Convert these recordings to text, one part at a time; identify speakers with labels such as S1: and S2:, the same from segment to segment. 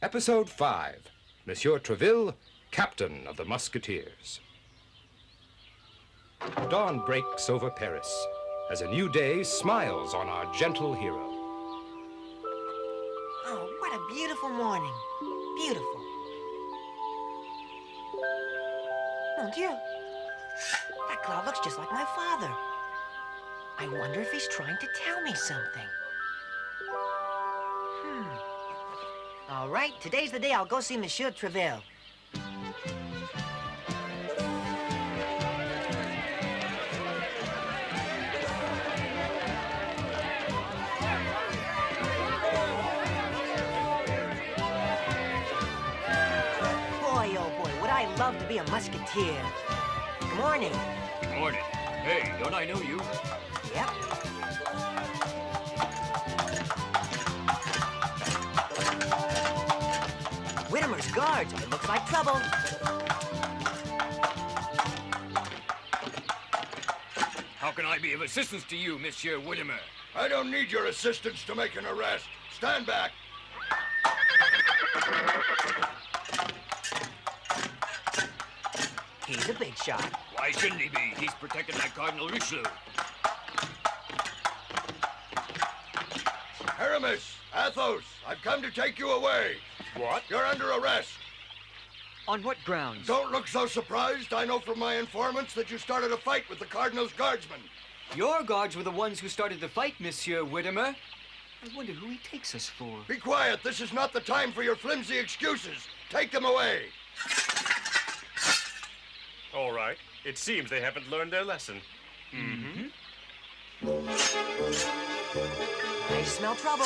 S1: Episode 5, Monsieur Treville, Captain of the Musketeers. Dawn breaks over Paris as a new day smiles on our gentle hero.
S2: Oh, what a beautiful morning. Beautiful. Mon Dieu. That cloud looks just like my father. I wonder if he's trying to tell me something. All right, today's the day I'll go see Monsieur Treville. Boy, oh boy, would I love to be a musketeer. Good morning.
S3: Good morning. Hey, don't I know you?
S2: Yep. Whittemer's guards. It looks like trouble.
S3: How can I be of assistance to you, Monsieur Whittemer?
S4: I don't need your assistance to make an arrest. Stand back.
S2: He's a big shot.
S3: Why shouldn't he be? He's protected by Cardinal Richelieu.
S4: Aramis, Athos, I've come to take you away.
S3: What?
S4: You're under arrest.
S5: On what grounds?
S4: Don't look so surprised. I know from my informants that you started a fight with the Cardinal's guardsmen.
S5: Your guards were the ones who started the fight, Monsieur Whittemer. I wonder who he takes us for.
S4: Be quiet. This is not the time for your flimsy excuses. Take them away.
S6: All right. It seems they haven't learned their lesson.
S2: I smell trouble.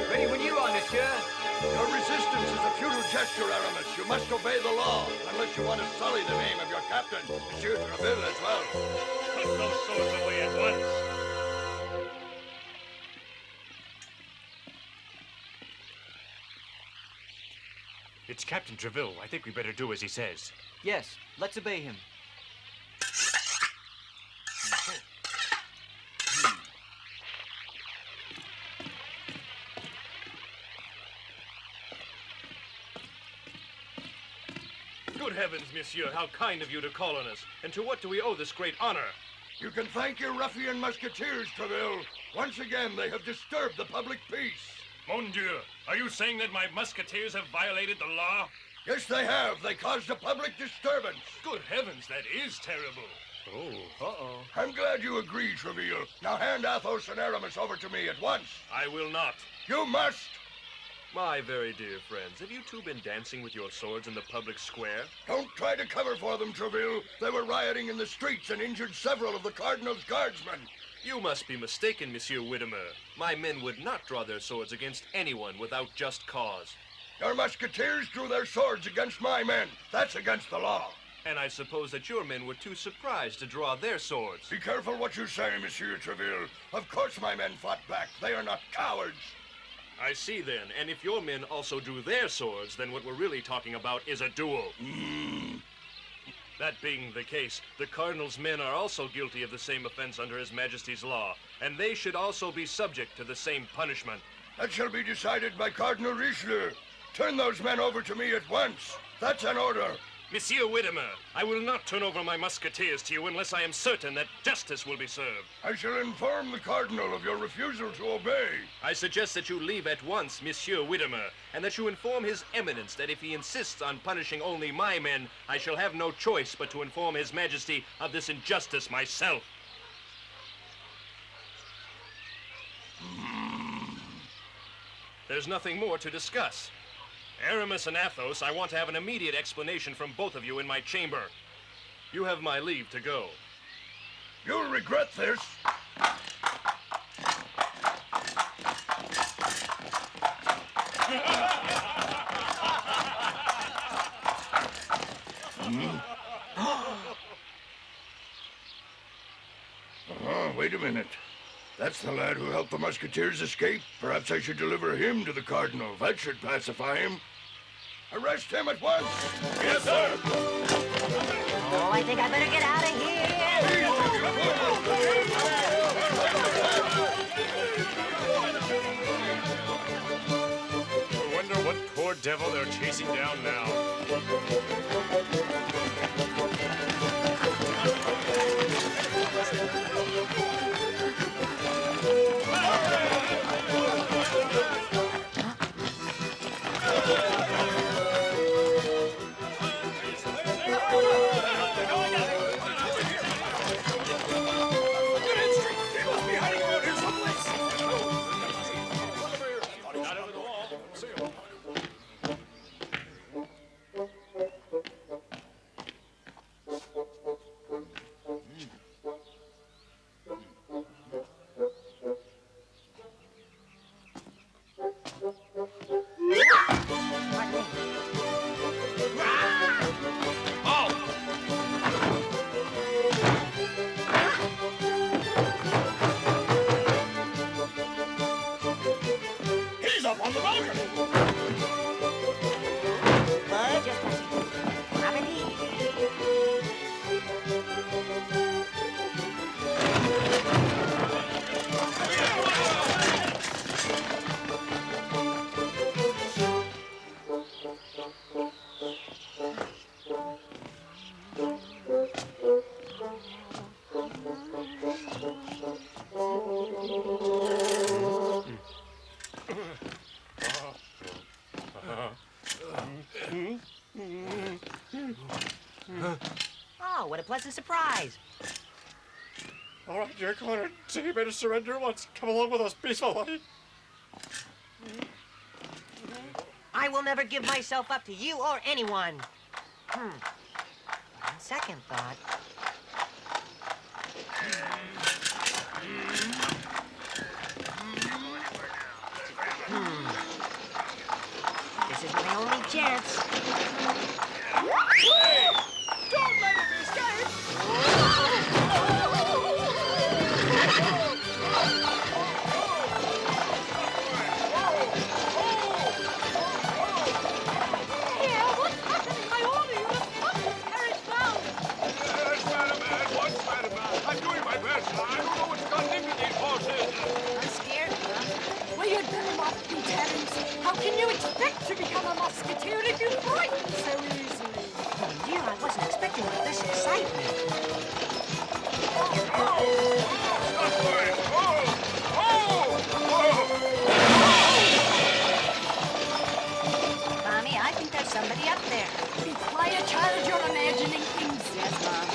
S5: Ready when you are, Monsieur.
S4: Your resistance is a futile gesture, Aramis. You must obey the law, unless you want to sully the name of your captain, Monsieur Treville, as well.
S6: Put those swords away at once. It's Captain Treville. I think we better do as he says.
S5: Yes, let's obey him.
S6: Good heavens, monsieur, how kind of you to call on us. And to what do we owe this great honor?
S4: You can thank your ruffian musketeers, Treville. Once again, they have disturbed the public peace.
S6: Mon Dieu, are you saying that my musketeers have violated the law?
S4: Yes, they have. They caused a public disturbance.
S6: Good heavens, that is terrible. Oh.
S5: Uh-oh.
S4: I'm glad you agree, Treville. Now hand Athos and Aramis over to me at once.
S6: I will not.
S4: You must.
S6: My very dear friends, have you two been dancing with your swords in the public square?
S4: Don't try to cover for them, Treville. They were rioting in the streets and injured several of the Cardinal's guardsmen.
S6: You must be mistaken, Monsieur Whittemer. My men would not draw their swords against anyone without just cause.
S4: Your musketeers drew their swords against my men. That's against the law.
S6: And I suppose that your men were too surprised to draw their swords.
S4: Be careful what you say, Monsieur Treville. Of course my men fought back. They are not cowards.
S6: I see then, and if your men also drew their swords, then what we're really talking about is a duel. That being the case, the Cardinal's men are also guilty of the same offense under His Majesty's law, and they should also be subject to the same punishment.
S4: That shall be decided by Cardinal Richelieu. Turn those men over to me at once. That's an order.
S6: Monsieur Whittemer, I will not turn over my musketeers to you unless I am certain that justice will be served.
S4: I shall inform the Cardinal of your refusal to obey.
S6: I suggest that you leave at once, Monsieur Whittemer, and that you inform His Eminence that if he insists on punishing only my men, I shall have no choice but to inform His Majesty of this injustice myself. There's nothing more to discuss. Aramis and Athos, I want to have an immediate explanation from both of you in my chamber. You have my leave to go.
S4: You'll regret this. Wait a minute. That's the lad who helped the Musketeers escape. Perhaps I should deliver him to the Cardinal. That should pacify him. Arrest him at once.
S6: Yes, sir.
S2: Oh, I think I better get out of here.
S6: devil they're chasing down now?
S4: He's up on the balcony!
S2: Just have a knee. Oh, what a pleasant surprise.
S7: All right, you're cornered. So you better surrender once. Come along with us peacefully.
S2: I will never give myself up to you or anyone. On second thought. This is my only chance.
S7: Don't let him escape!
S8: Here, what's happening? I order you to stop this carriage now.
S4: Yes, Madam Anne, once, Madam Anne. I'm doing my best. I don't know what's gotten into these horses.
S2: I'm scared, Mom.
S8: Well, you'd better not be, Terence. How can you expect to become a musketeer if you frighten so easily?
S2: Oh, dear, I wasn't expecting all this excitement. Mommy, I think there's somebody up there.
S8: Be quiet, child. You're imagining things.
S2: Yes, Mom.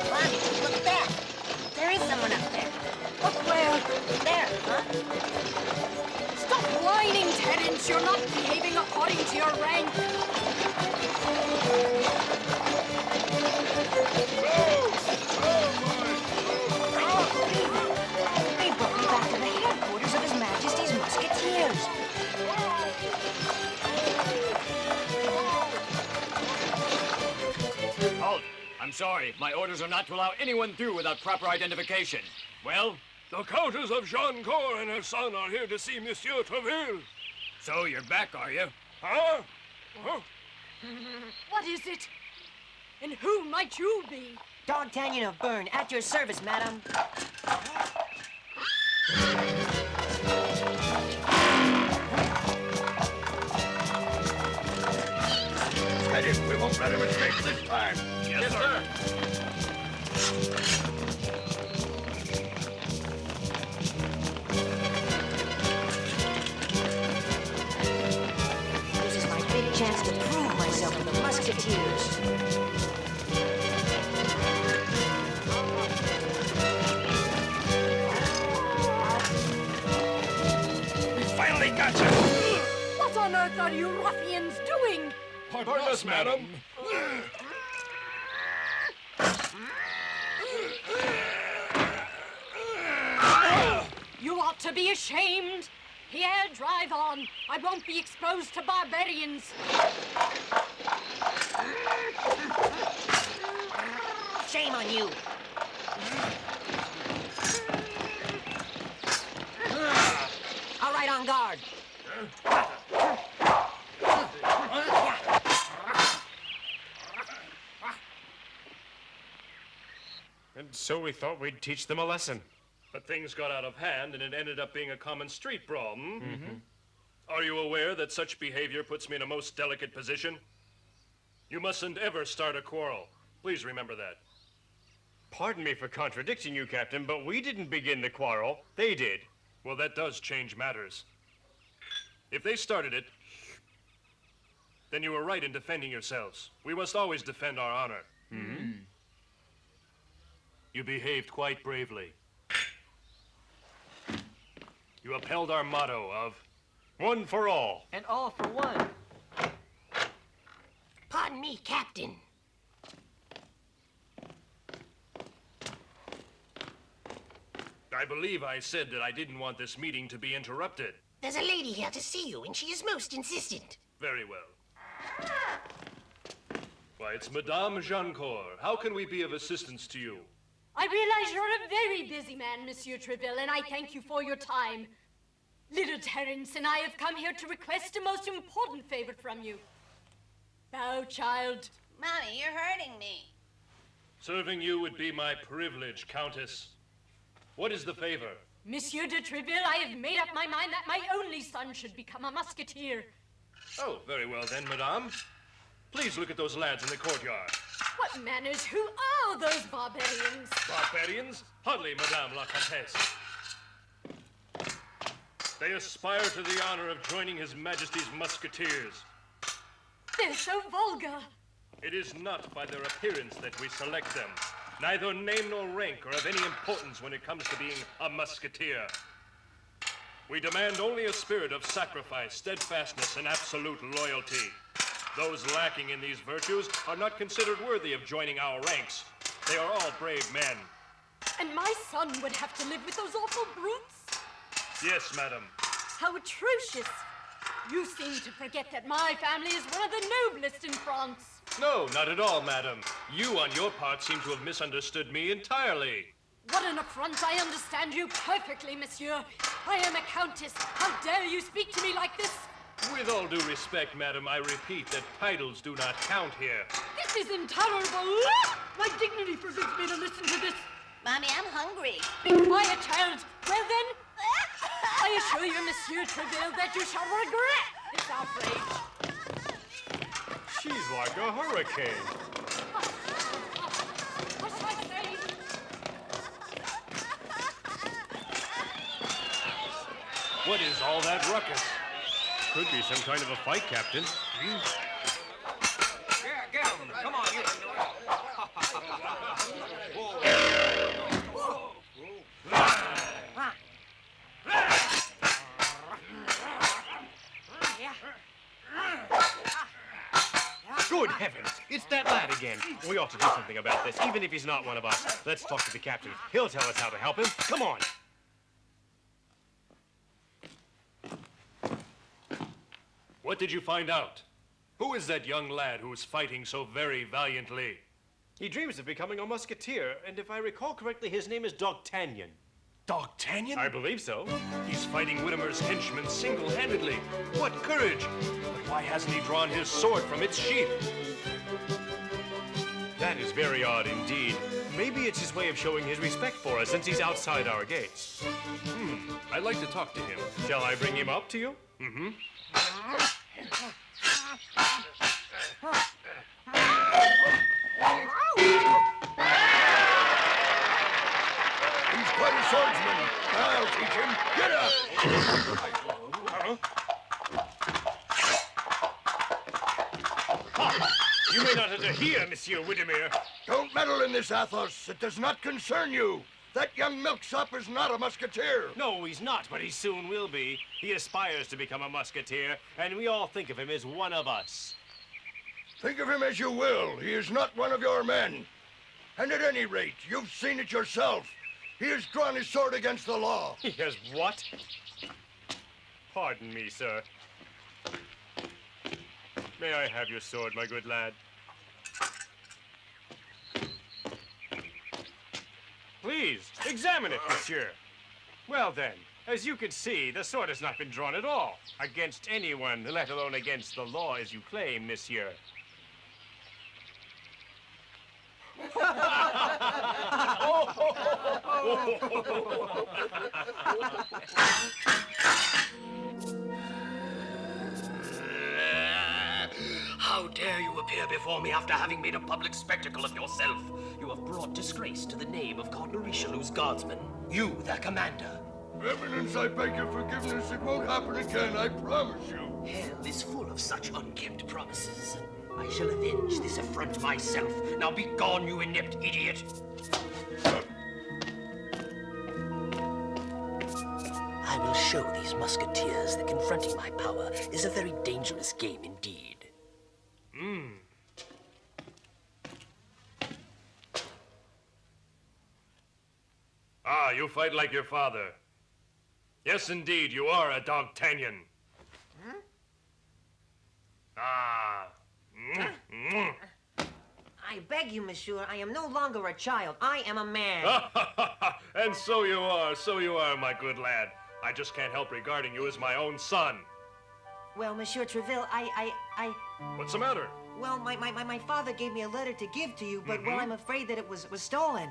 S2: Mommy, look back. There is someone up there.
S8: But where?
S2: There, huh?
S8: Stop whining, Terence. You're not behaving according to your rank.
S2: They brought me back to the headquarters of His Majesty's Musketeers.
S5: Halt! I'm sorry. My orders are not to allow anyone through without proper identification. Well?
S6: The Countess of Jeancourt and her son are here to see Monsieur Treville.
S5: So you're back, are you?
S6: Huh? Huh?
S8: What is it? And who might you be?
S2: Dogtanian of Bern, at your service, madam.
S4: Steady, we won't let him escape this time.
S6: Yes, sir.
S2: This is my big chance to prove myself to the Musketeers.
S4: We finally got you.
S8: What on earth are you ruffians doing?
S6: Pardon us, madam.
S8: You ought to be ashamed. Here, drive on. I won't be exposed to barbarians.
S2: Shame on you. All right, on guard.
S6: And so we thought we'd teach them a lesson. But things got out of hand, and it ended up being a common street brawl, Are you aware that such behavior puts me in a most delicate position? You mustn't ever start a quarrel. Please remember that.
S9: Pardon me for contradicting you, Captain, but we didn't begin the quarrel. They did.
S6: Well, that does change matters. If they started it, then you were right in defending yourselves. We must always defend our honor. You behaved quite bravely. You upheld our motto of
S9: One for all.
S5: And all for one.
S2: Pardon me, Captain.
S6: I believe I said that I didn't want this meeting to be interrupted.
S2: There's a lady here to see you, and she is most insistent.
S6: Very well. Why, it's Madame Jancourt. How can we be of assistance to you?
S8: I realize you're a very busy man, Monsieur Treville, and I thank you for your time. Little Terence and I have come here to request a most important favor from you. Bow, child.
S10: Mommy, you're hurting me.
S6: Serving you would be my privilege, Countess. What is the favor?
S8: Monsieur de Treville, I have made up my mind that my only son should become a musketeer.
S6: Oh, very well then, Madame. Please look at those lads in the courtyard.
S8: What manners? Who are those barbarians?
S6: Barbarians? Hardly, Madame la Comtesse. They aspire to the honor of joining His Majesty's musketeers.
S8: They're so vulgar.
S6: It is not by their appearance that we select them. Neither name nor rank are of any importance when it comes to being a musketeer. We demand only a spirit of sacrifice, steadfastness, and absolute loyalty. Those lacking in these virtues are not considered worthy of joining our ranks. They are all brave men.
S8: And my son would have to live with those awful brutes?
S6: Yes, madam.
S8: How atrocious. You seem to forget that my family is one of the noblest in France.
S6: No, not at all, madam. You, on your part, seem to have misunderstood me entirely.
S8: What an affront. I understand you perfectly, monsieur. I am a countess. How dare you speak to me like this?
S6: With all due respect, madam, I repeat that titles do not count here.
S8: This is intolerable. My dignity forbids me to listen to this.
S10: Mommy, I'm hungry.
S8: Be quiet, child. Well then, I assure you, Monsieur Treville, that you shall regret this outrage.
S9: She's like a hurricane.
S8: What shall I say?
S6: What is all that ruckus?
S9: Could be some kind of a fight, Captain.
S5: Yeah, get him. Come on, you can do it.
S9: Good heavens! It's that lad again. We ought to do something about this, even if he's not one of us. Let's talk to the captain. He'll tell us how to help him. Come on.
S6: What did you find out? Who is that young lad who is fighting so very valiantly?
S9: He dreams of becoming a musketeer, and if I recall correctly, his name is Dogtanian.
S6: Dogtanian?
S9: I believe so.
S6: He's fighting Whittimer's henchmen single-handedly. What courage! But why hasn't he drawn his sword from its sheath?
S9: That is very odd indeed. Maybe it's his way of showing his respect for us since he's outside our gates.
S6: I'd like to talk to him.
S9: Shall I bring him up to you?
S6: Mm-hmm.
S4: He's quite a swordsman. I'll teach him. Get up!
S9: You may not interfere, Monsieur Whittemere.
S4: Don't meddle in this, Athos. It does not concern you. That young milksop is not a musketeer.
S9: No, he's not, but he soon will be. He aspires to become a musketeer, and we all think of him as one of us.
S4: Think of him as you will. He is not one of your men. And at any rate, you've seen it yourself. He has drawn his sword against the law.
S9: He has what? Pardon me, sir. May I have your sword, my good lad? Please, examine it, monsieur. Well then, as you can see, the sword has not been drawn at all. Against anyone, let alone against the law, as you claim, monsieur.
S11: How dare you appear before me after having made a public spectacle of yourself? You have brought disgrace to the name of Cardinal Richelieu's guardsmen. You, their commander.
S4: Eminence, I beg your forgiveness. It won't happen again, I promise you.
S11: Hell is full of such unkept promises. I shall avenge this affront myself. Now be gone, you inept idiot. I will show these musketeers that confronting my power is a very dangerous game indeed.
S6: Ah, you fight like your father. Yes, indeed, you are a Dogtanian. Ah.
S2: I beg you, monsieur, I am no longer a child. I am a man.
S6: And so you are, my good lad. I just can't help regarding you as my own son.
S2: Well, Monsieur Treville,
S6: What's the matter?
S2: Well, my father gave me a letter to give to you, but, well, I'm afraid that it was stolen.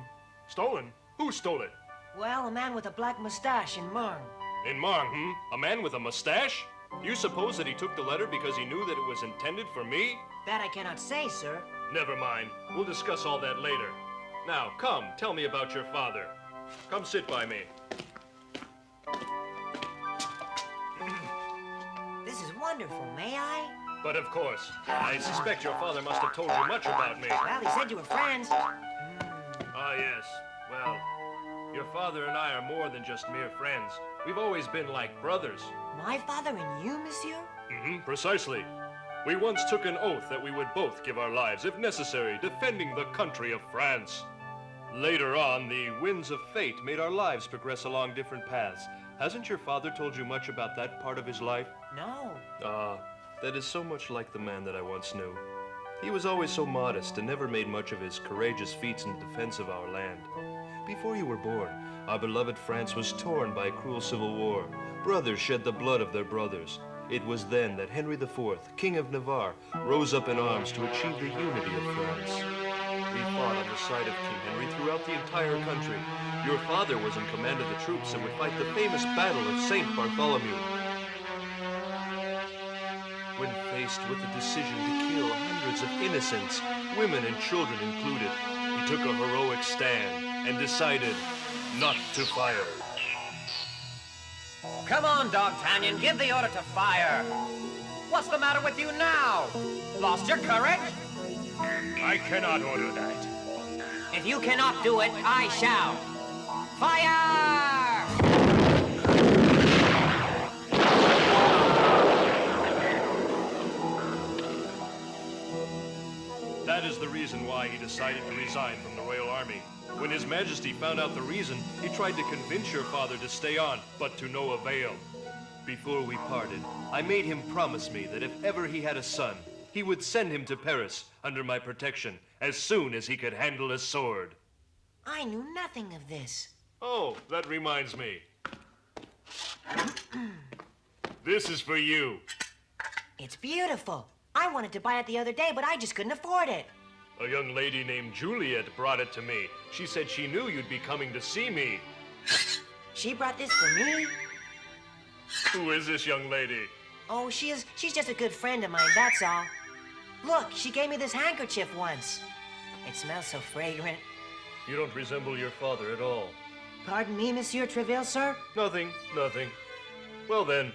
S6: Stolen? Who stole it?
S2: Well, a man with a black mustache in Marne.
S6: In Marne, A man with a mustache? You suppose that he took the letter because he knew that it was intended for me?
S2: That I cannot say, sir.
S6: Never mind. We'll discuss all that later. Now, come, tell me about your father. Come sit by me.
S2: This is wonderful, may I?
S6: But of course. I suspect your father must have told you much about me.
S2: Well, he said you were friends.
S6: Ah, yes. Well, your father and I are more than just mere friends. We've always been like brothers.
S2: My father and you, monsieur?
S6: Precisely. We once took an oath that we would both give our lives, if necessary, defending the country of France. Later on, the winds of fate made our lives progress along different paths. Hasn't your father told you much about that part of his life?
S2: No.
S6: That is so much like the man that I once knew. He was always so modest and never made much of his courageous feats in defense of our land. Before you were born, our beloved France was torn by a cruel civil war. Brothers shed the blood of their brothers. It was then that Henry IV, King of Navarre, rose up in arms to achieve the unity of France. We fought on the side of King Henry throughout the entire country. Your father was in command of the troops and would fight the famous Battle of St. Bartholomew. When faced with the decision to kill hundreds of innocents, women and children included, he took a heroic stand and decided not to fire.
S5: Come on, Dogtanian, give the order to fire. What's the matter with you now? Lost your courage?
S6: I cannot order that.
S2: If you cannot do it, I shall. Fire!
S6: That is the reason why he decided to resign from the Royal Army. When His Majesty found out the reason, he tried to convince your father to stay on, but to no avail. Before we parted, I made him promise me that if ever he had a son, he would send him to Paris under my protection as soon as he could handle a sword.
S2: I knew nothing of this.
S6: Oh, that reminds me. This is for you.
S2: It's beautiful. I wanted to buy it the other day, but I just couldn't afford it.
S6: A young lady named Juliet brought it to me. She said she knew you'd be coming to see me.
S2: She brought this for me?
S6: Who is this young lady?
S2: Oh, she's just a good friend of mine, that's all. Look, she gave me this handkerchief once. It smells so fragrant.
S6: You don't resemble your father at all.
S2: Pardon me, Monsieur Treville, sir?
S6: Nothing. Well then,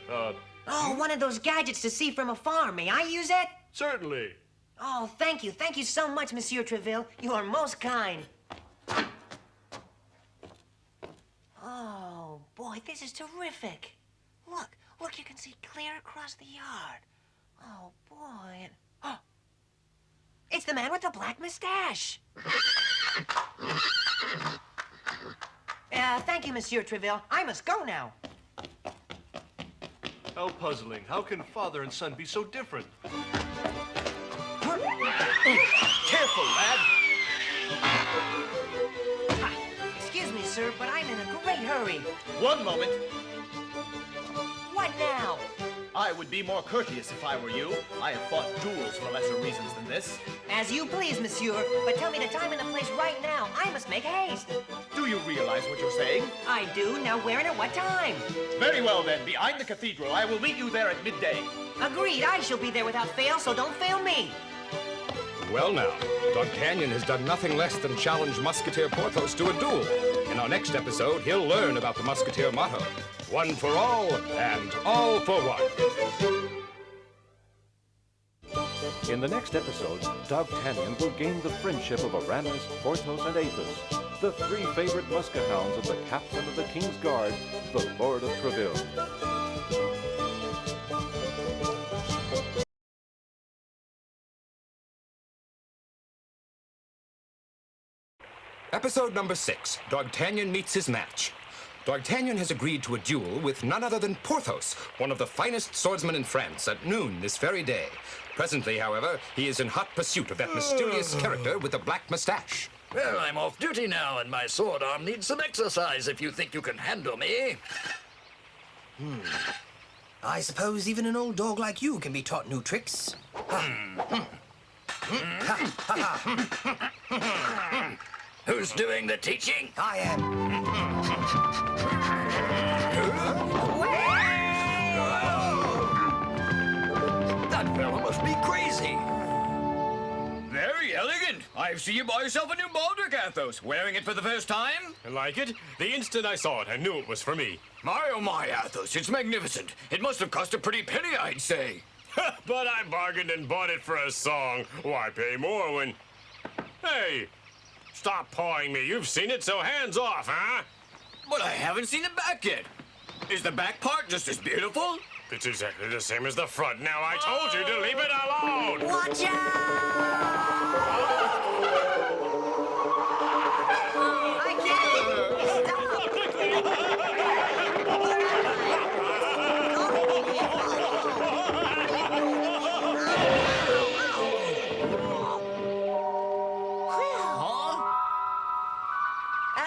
S2: Oh, one of those gadgets to see from afar. May I use it?
S6: Certainly.
S2: Oh, thank you. Thank you so much, Monsieur Treville. You are most kind. Oh, boy, this is terrific. Look, you can see clear across the yard. Oh, boy. Oh, it's the man with the black mustache. Thank you, Monsieur Treville. I must go now.
S6: How puzzling. How can father and son be so different?
S11: Careful, lad.
S2: Excuse me, sir, but I'm in a great hurry.
S12: One moment.
S2: What now?
S12: I would be more courteous if I were you. I have fought duels for lesser reasons than this.
S2: As you please, monsieur, but tell me the time and the place right now. I I must make haste.
S12: Do you realize what you're saying?
S2: I do. Now where and at what time?
S12: Very well then, behind the cathedral. I will meet you there at midday.
S2: Agreed. I shall be there without fail, so don't fail me.
S1: Well now, Dogtanian has done nothing less than challenge Musketeer Porthos to a duel. In our next episode, he'll learn about the Musketeer motto. One for all, and all for one.
S13: In the next episode, Dogtanian will gain the friendship of Aramis, Porthos, and Athos, the three favorite Muskehounds of the captain of the King's Guard, the Lord of Treville.
S1: Episode number 6, Dogtanian meets his match. Dogtanian has agreed to a duel with none other than Porthos, one of the finest swordsmen in France, at noon this very day. Presently, however, he is in hot pursuit of that mysterious character with the black mustache.
S14: Well, I'm off duty now, and my sword arm needs some exercise if you think you can handle me.
S2: I suppose even an old dog like you can be taught new tricks.
S14: Who's doing the teaching?
S2: I am.
S14: That fellow must be crazy.
S3: Very elegant. I see you bought yourself a new baldric, Athos. Wearing it for the first time?
S9: Like it? The instant I saw it, I knew it was for me.
S3: My, oh my, Athos, it's magnificent. It must have cost a pretty penny, I'd say.
S9: But I bargained and bought it for a song. Why pay more when... Hey! Stop pawing me. You've seen it, so hands off, huh?
S3: But I haven't seen the back yet. Is the back part just as beautiful?
S9: It's exactly the same as the front. Now, I told you to leave it alone!
S2: Watch out! I can't!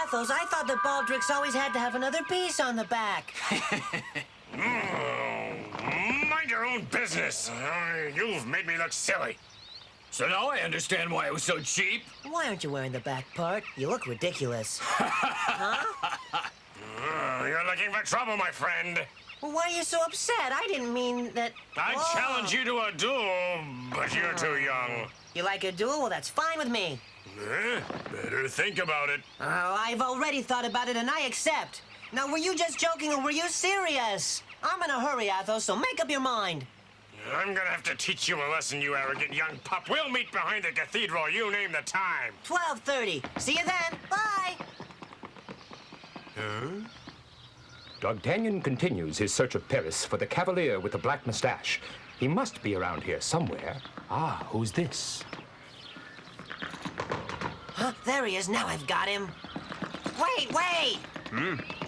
S2: Athos, I thought that baldricks always had to have another piece on the back.
S9: Mind your own business. You've made me look silly.
S3: So now I understand why it was so cheap.
S2: Why aren't you wearing the back part? You look ridiculous.
S9: You're looking for trouble, my friend.
S2: Well, why are you so upset? I didn't mean that...
S9: I challenge you to a duel, but you're too young.
S2: You like a duel? Well, that's fine with me.
S9: Better think about it.
S2: Oh, I've already thought about it, and I accept. Now, were you just joking, or were you serious? I'm in a hurry, Athos, so make up your mind.
S9: I'm gonna have to teach you a lesson, you arrogant young pup. We'll meet behind the cathedral. You name the time.
S2: 12:30. See you then. Bye.
S1: Dogtanian continues his search of Paris for the cavalier with the black mustache. He must be around here somewhere. Ah, who's this?
S2: Huh? There he is. Now I've got him. Wait!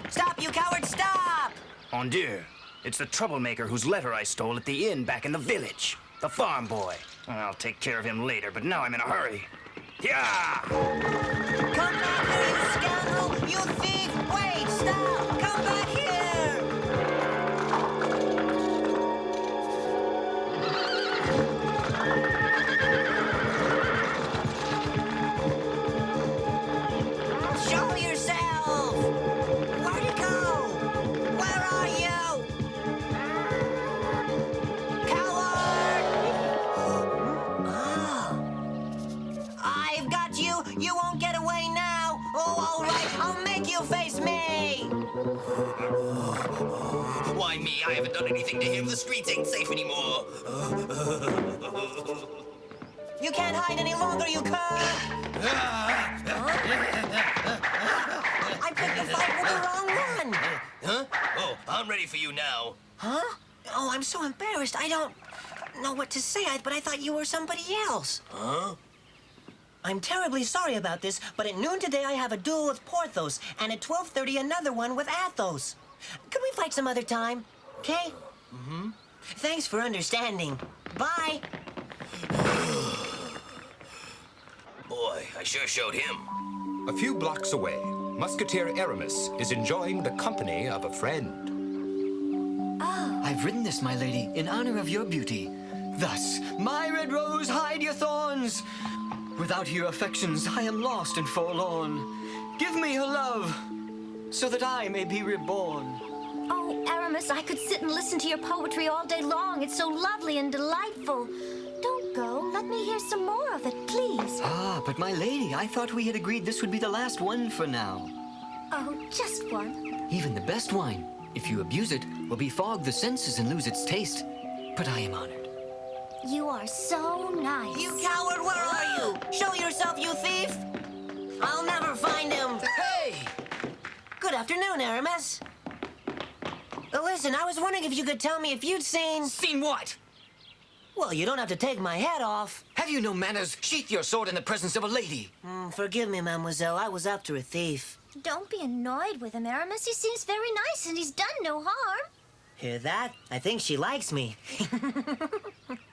S2: Stop, you coward, stop!
S15: Mon Dieu, it's the troublemaker whose letter I stole at the inn back in the village. The farm boy. I'll take care of him later, but now I'm in a hurry. Yeah!
S2: Come back here, you scoundrel! You thief! Wait, stop! Come back here! Show yourself! Where'd you go? Where are you? Coward! I've got you! You won't get away now! Oh, all right, I'll make you face me!
S11: Why me? I haven't done anything to him. The streets ain't safe anymore.
S2: You can't hide any longer, you cur! I picked the fight with the wrong one!
S11: Huh? Oh, I'm ready for you now.
S2: Huh? Oh, I'm so embarrassed. I don't know what to say, but I thought you were somebody else.
S11: Huh?
S2: I'm terribly sorry about this, but at noon today I have a duel with Porthos, and at 12:30 another one with Athos. Could we fight some other time? Okay? Thanks for understanding. Bye.
S11: Boy, I sure showed him.
S1: A few blocks away, Musketeer Aramis is enjoying the company of a friend.
S16: I've written this, my lady, in honor of your beauty. Thus, my red rose, hide your thorns. Without your affections, I am lost and forlorn. Give me your love, so that I may be reborn.
S17: Oh, Aramis, I could sit and listen to your poetry all day long. It's so lovely and delightful. Don't go. Let me hear some more of it, please.
S16: Ah, but my lady, I thought we had agreed this would be the last one for now.
S17: Oh, just one.
S16: Even the best wine, if you abuse it, will befog the senses and lose its taste. But I am honored.
S17: You are so nice.
S2: You coward, where are you? Show yourself, you thief! I'll never find him. Hey! Good afternoon, Aramis. Listen, I was wondering if you could tell me if you'd seen...
S16: Seen what?
S2: Well, you don't have to take my head off.
S16: Have you no manners? Sheath your sword in the presence of a lady.
S2: Forgive me, mademoiselle. I was after a thief.
S17: Don't be annoyed with him, Aramis. He seems very nice and he's done no harm.
S2: Hear that? I think she likes me.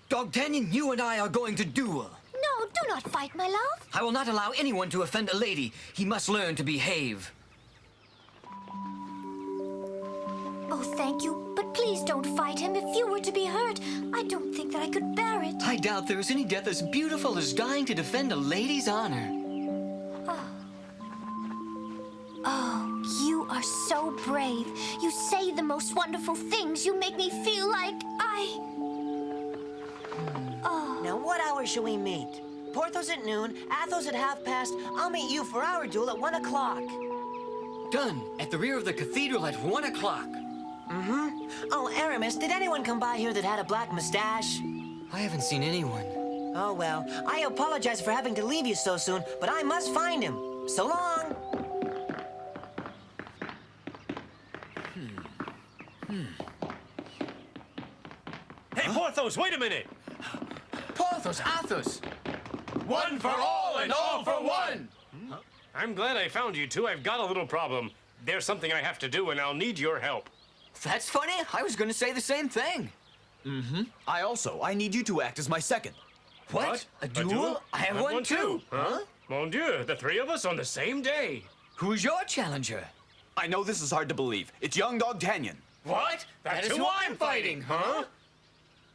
S16: Dogtanian, you and I are going to duel.
S17: No, do not fight, my love.
S16: I will not allow anyone to offend a lady. He must learn to behave.
S17: Oh, thank you. But please don't fight him. If you were to be hurt, I don't think that I could bear it.
S16: I doubt there is any death as beautiful as dying to defend a lady's honor.
S17: Oh, you are so brave. You say the most wonderful things. You make me feel like
S2: Now, what hour shall we meet? Porthos at noon, Athos at past. I'll meet you for our duel at 1 o'clock.
S16: Done. At the rear of the cathedral at 1 o'clock.
S2: Oh, Aramis, did anyone come by here that had a black mustache?
S16: I haven't seen anyone.
S2: Oh, well, I apologize for having to leave you so soon, but I must find him. So long.
S9: Hey, Porthos, wait a minute!
S16: Porthos, Athos!
S9: One for all and all for one! I'm glad I found you two. I've got a little problem. There's something I have to do, and I'll need your help.
S16: That's funny. I was going to say the same thing.
S12: I need you to act as my second.
S16: What? A duel? I have one too.
S9: Huh? Mon Dieu, the three of us on the same day.
S16: Who's your challenger?
S12: I know this is hard to believe. It's young Dogtanian.
S9: What? That's who I'm fighting, huh?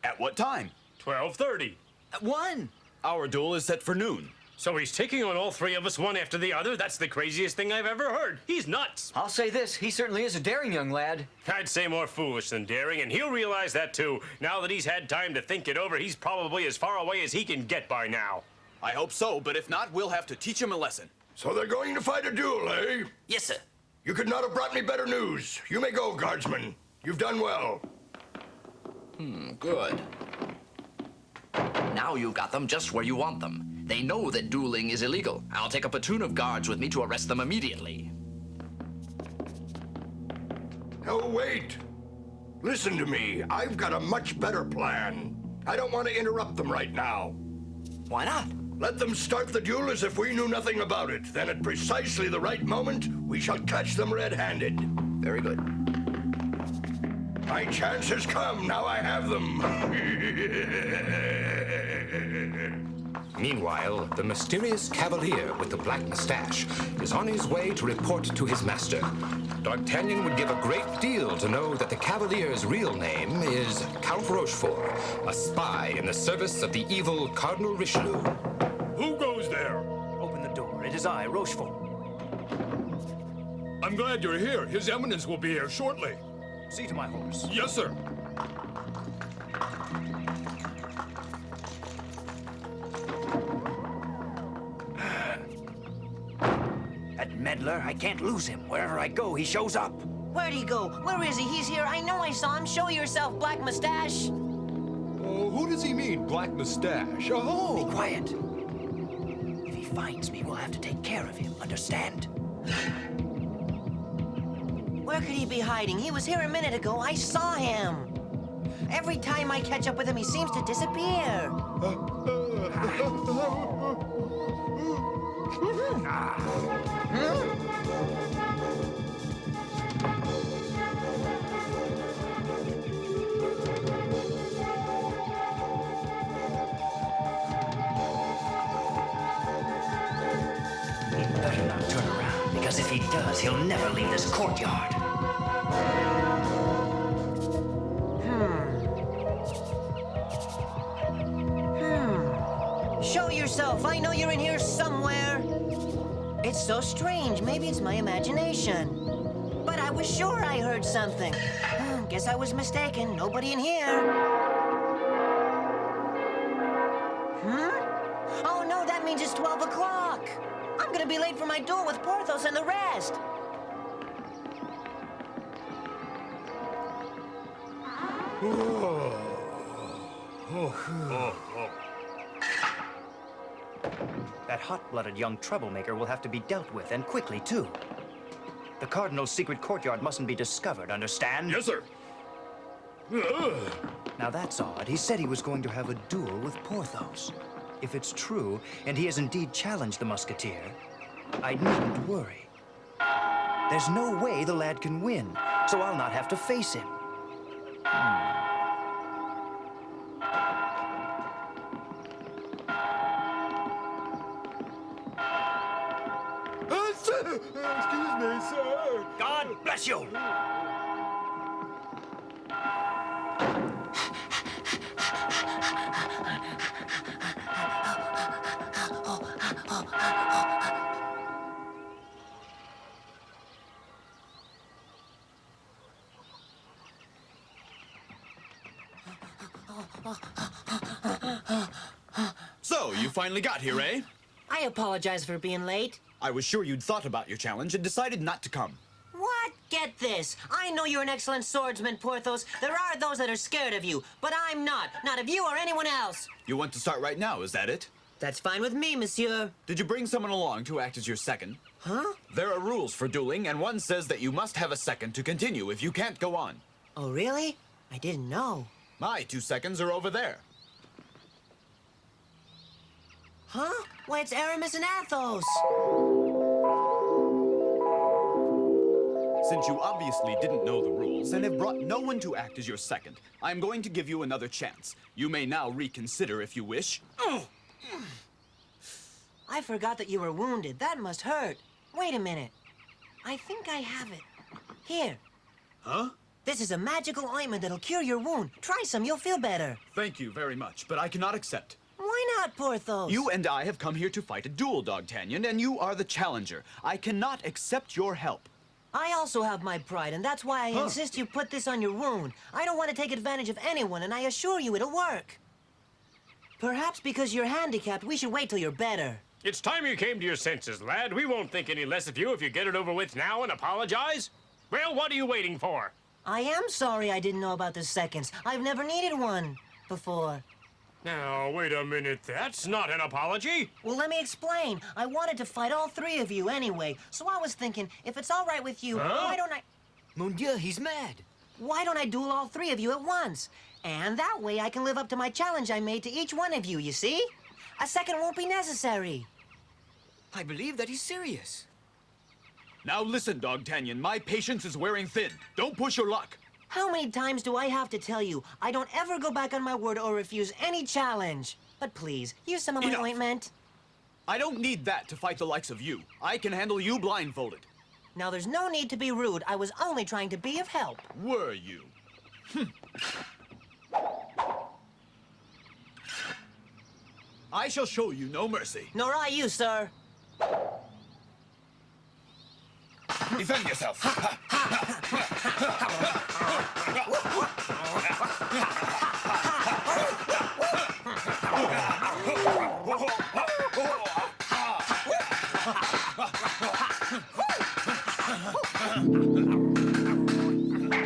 S12: At what time?
S9: 12:30.
S16: At 1.
S12: Our duel is set for noon.
S9: So he's taking on all three of us one after the other? That's the craziest thing I've ever heard. He's nuts.
S16: I'll say this. He certainly is a daring young lad.
S9: I'd say more foolish than daring, and he'll realize that too. Now that he's had time to think it over, he's probably as far away as he can get by now.
S12: I hope so, but if not, we'll have to teach him a lesson.
S4: So they're going to fight a duel, eh?
S16: Yes, sir.
S4: You could not have brought me better news. You may go, guardsman. You've done well.
S14: Good. Now you've got them just where you want them. They know that dueling is illegal. I'll take a platoon of guards with me to arrest them immediately.
S4: Oh, wait. Listen to me. I've got a much better plan. I don't want to interrupt them right now.
S14: Why not?
S4: Let them start the duel as if we knew nothing about it. Then at precisely the right moment, we shall catch them red-handed.
S14: Very good.
S4: My chance has come. Now I have them.
S1: Meanwhile, the mysterious cavalier with the black mustache is on his way to report to his master. D'Artagnan would give a great deal to know that the cavalier's real name is Count Rochefort, a spy in the service of the evil Cardinal Richelieu.
S3: Who goes there?
S15: Open the door. It is I, Rochefort.
S3: I'm glad you're here. His Eminence will be here shortly.
S15: See to my horse.
S3: Yes, sir.
S15: That meddler, I can't lose him. Wherever I go, he shows up.
S2: Where'd he go? Where is he? He's here. I know I saw him. Show yourself, black mustache.
S3: Oh, who does he mean, black mustache? Oh!
S15: Be quiet. If he finds me, we'll have to take care of him. Understand?
S2: Where could he be hiding? He was here a minute ago. I saw him. Every time I catch up with him, he seems to disappear.
S15: Better not turn around, because if he does, he'll never leave this courtyard.
S2: Show yourself. I know you're in It's so strange. Maybe it's my imagination. But I was sure I heard something. Guess I was mistaken. Nobody in here. Oh, no, that means it's 12 o'clock. I'm gonna be late for my duel with Porthos and the rest.
S15: That hot-blooded young troublemaker will have to be dealt with, and quickly, too. The Cardinal's secret courtyard mustn't be discovered, understand?
S3: Yes, sir.
S15: Now that's odd. He said he was going to have a duel with Porthos. If it's true, and he has indeed challenged the Musketeer, I needn't worry. There's no way the lad can win, so I'll not have to face him.
S3: Excuse me, sir.
S15: God bless you!
S3: So, you finally got here, eh?
S2: I apologize for being late.
S3: I was sure you'd thought about your challenge and decided not to come.
S2: What? Get this. I know you're an excellent swordsman, Porthos. There are those that are scared of you, but I'm not. Not of you or anyone else.
S3: You want to start right now, is that it?
S2: That's fine with me, monsieur.
S3: Did you bring someone along to act as your second?
S2: Huh?
S3: There are rules for dueling, and one says that you must have a second to continue if you can't go on.
S2: Oh, really? I didn't know.
S3: My 2 seconds are over there.
S2: Huh? Why, it's Aramis and Athos.
S3: Since you obviously didn't know the rules and have brought no one to act as your second, I'm going to give you another chance. You may now reconsider if you wish.
S2: I forgot that you were wounded. That must hurt. Wait a minute. I think I have it. Here.
S3: Huh?
S2: This is a magical ointment that'll cure your wound. Try some, you'll feel better.
S3: Thank you very much, but I cannot accept.
S2: Why not, Porthos?
S3: You and I have come here to fight a duel, Dogtanian, and you are the challenger. I cannot accept your help.
S2: I also have my pride, and that's why I insist you put this on your wound. I don't want to take advantage of anyone, and I assure you it'll work. Perhaps because you're handicapped, we should wait till you're better.
S9: It's time you came to your senses, lad. We won't think any less of you if you get it over with now and apologize. Well, what are you waiting for?
S2: I am sorry I didn't know about the seconds. I've never needed one before.
S9: Now, wait a minute. That's not an apology.
S2: Well, let me explain. I wanted to fight all three of you anyway, so I was thinking, if it's all right with you, why don't I...
S16: Mon Dieu, he's mad.
S2: Why don't I duel all three of you at once? And that way I can live up to my challenge I made to each one of you, you see? A second won't be necessary.
S16: I believe that he's serious.
S3: Now listen, Dogtanian, my patience is wearing thin. Don't push your luck.
S2: How many times do I have to tell you? I don't ever go back on my word or refuse any challenge. But please, use some of my ointment.
S3: I don't need that to fight the likes of you. I can handle you blindfolded.
S2: Now, there's no need to be rude. I was only trying to be of help.
S3: Were you? I shall show you no mercy.
S2: Nor I you, sir.
S3: Defend yourself.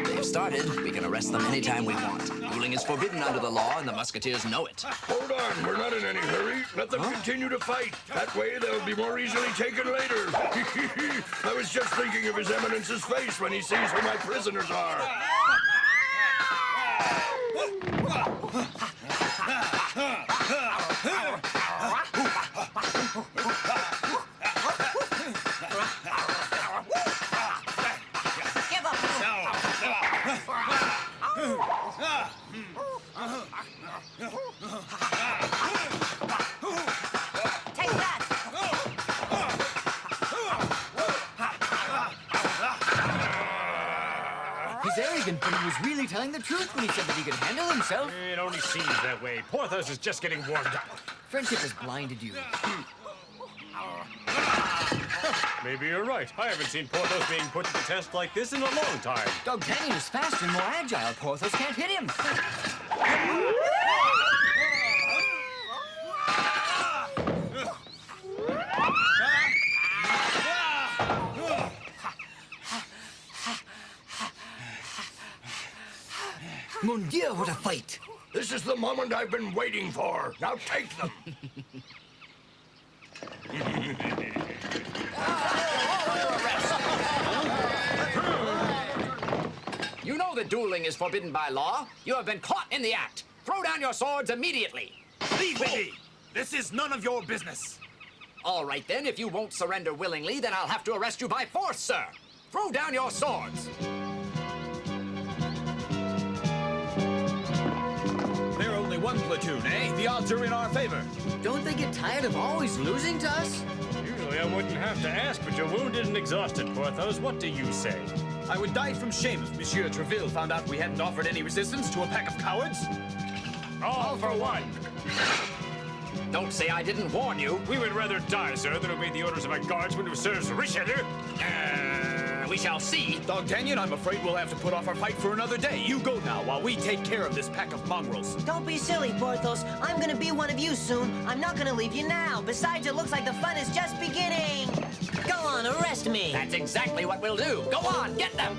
S14: They've started. We can arrest them anytime we want. Dueling is forbidden under the law, and the Musketeers know it.
S4: Hold on, we're not in any hurry. Let them continue to fight. That way they'll be more easily taken later. I was just thinking of His Eminence's face when he sees who my prisoners are.
S2: Take that!
S16: He's arrogant, but he was really telling the truth when he said that he could handle himself.
S9: It only seems that way. Porthos is just getting warmed up.
S16: Friendship has blinded you.
S9: Maybe you're right. I haven't seen Porthos being put to the test like this in a long time.
S16: Dogtanian is faster and more agile. Porthos can't hit him.
S11: Mon Dieu, what a fight!
S4: This is the moment I've been waiting for. Now take them.
S14: You know that dueling is forbidden by law. You have been caught in the act. Throw down your swords immediately.
S3: Leave me! This is none of your business.
S14: All right, then. If you won't surrender willingly, then I'll have to arrest you by force, sir. Throw down your swords.
S3: They're only one platoon, eh? The odds are in our favor.
S16: Don't they get tired of always losing to us?
S9: Usually I wouldn't have to ask, but you're wounded and exhausted, Porthos. What do you say?
S3: I would die from shame if Monsieur Treville found out we hadn't offered any resistance to a pack of cowards.
S9: All for one.
S14: Don't say I didn't warn you.
S9: We would rather die, sir, than obey the orders of a guardsman who serves Richelieu.
S14: We shall see.
S3: Dogtanian, I'm afraid we'll have to put off our fight for another day. You go now while we take care of this pack of mongrels.
S2: Don't be silly, Porthos. I'm gonna be one of you soon. I'm not gonna leave you now. Besides, it looks like the fun is just beginning. Go on, arrest me.
S14: That's exactly what we'll do. Go on, get them.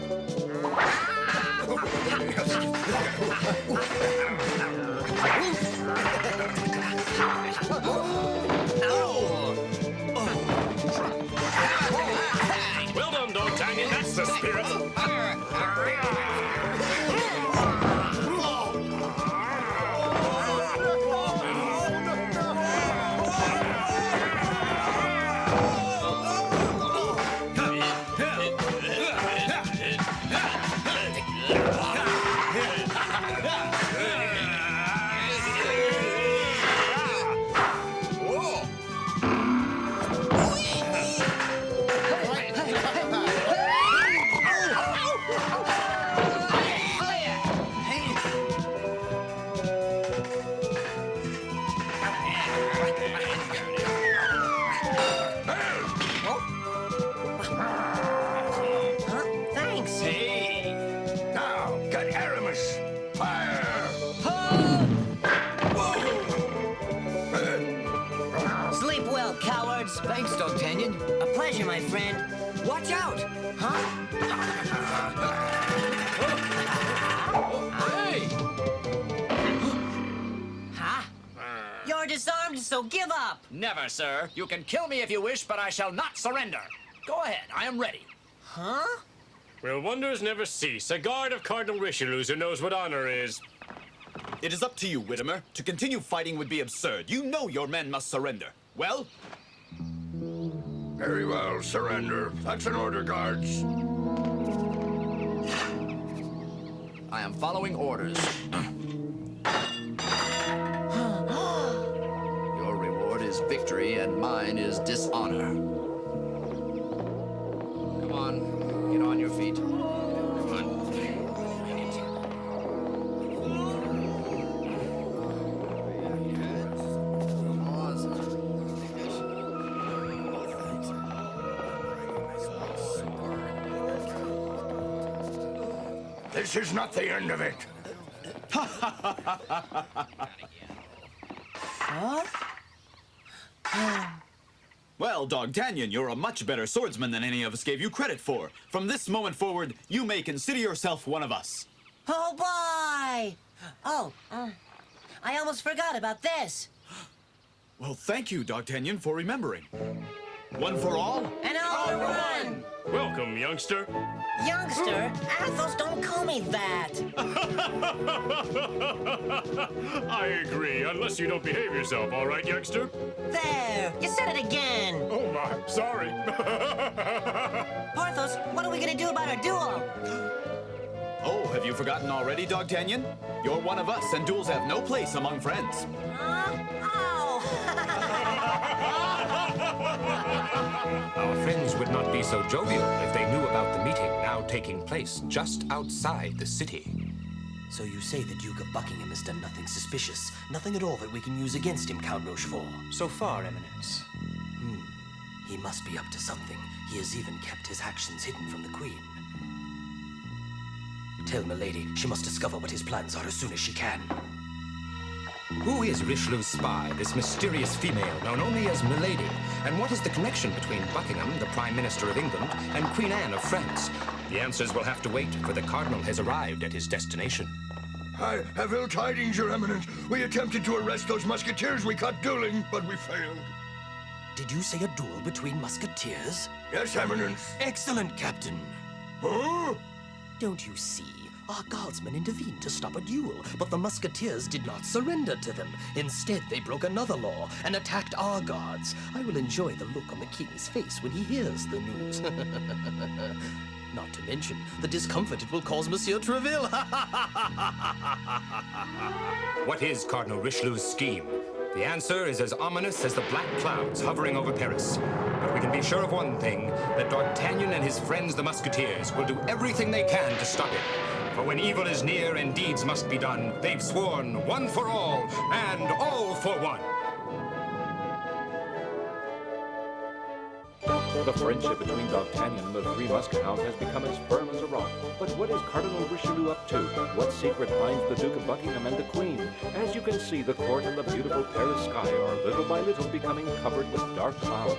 S9: Well done, Dogtanian. That's the spirit.
S2: Thanks, Dogtanian. A pleasure, my friend. Watch out! Huh?
S14: Hey!
S2: Huh? You're disarmed, so give up!
S14: Never, sir. You can kill me if you wish, but I shall not surrender. Go ahead. I am ready.
S2: Huh?
S9: Will wonders never cease? A guard of Cardinal Richelieu's who knows what honor is.
S3: It is up to you, Whittimer. To continue fighting would be absurd. You know your men must surrender. Well?
S4: Very well, surrender. That's an order, guards.
S14: I am following orders. Your reward is victory, and mine is dishonor. Come on, get on your feet. Come on.
S4: This is not the end of it.
S2: Huh?
S3: Well, Dogtanian, you're a much better swordsman than any of us gave you credit for. From this moment forward, you may consider yourself one of us.
S2: Oh, boy! Oh, I almost forgot about this.
S3: Well, thank you, Dogtanian, for remembering. One for all?
S2: And all for one!
S9: Welcome, youngster.
S2: Youngster? Athos, don't call me that.
S9: I agree, unless you don't behave yourself, all right, youngster?
S2: There! You said it again!
S9: Oh, my. Sorry.
S2: Porthos, what are we gonna do about our duel?
S3: Oh, have you forgotten already, Dogtanian? You're one of us, and duels have no place among friends.
S1: Our friends would not be so jovial if they knew about the meeting now taking place just outside the city.
S18: So you say the Duke of Buckingham has done nothing suspicious, nothing at all that we can use against him, Count Rochefort?
S15: So far, Eminence.
S18: He must be up to something. He has even kept his actions hidden from the Queen. Tell Milady she must discover what his plans are as soon as she can.
S1: Who is Richelieu's spy, this mysterious female known only as Milady? And what is the connection between Buckingham, the Prime Minister of England, and Queen Anne of France? The answers will have to wait, for the Cardinal has arrived at his destination.
S4: I have ill tidings, Your Eminence. We attempted to arrest those musketeers we caught dueling, but we failed.
S18: Did you say a duel between musketeers?
S4: Yes, Eminence.
S18: Excellent, Captain.
S4: Huh?
S18: Don't you see? Our guardsmen intervened to stop a duel, but the musketeers did not surrender to them. Instead, they broke another law and attacked our guards. I will enjoy the look on the king's face when he hears the news. Not to mention the discomfort it will cause Monsieur Treville.
S1: What is Cardinal Richelieu's scheme? The answer is as ominous as the black clouds hovering over Paris. But we can be sure of one thing, that D'Artagnan and his friends the Musketeers will do everything they can to stop it. For when evil is near and deeds must be done, they've sworn one for all and all for one.
S13: The friendship between D'Artagnan and the three Muskehounds has become as firm as a rock. But what is Cardinal Richelieu up to? What secret binds the Duke of Buckingham and the Queen? As you can see, the court and the beautiful Paris sky are little by little becoming covered with dark clouds.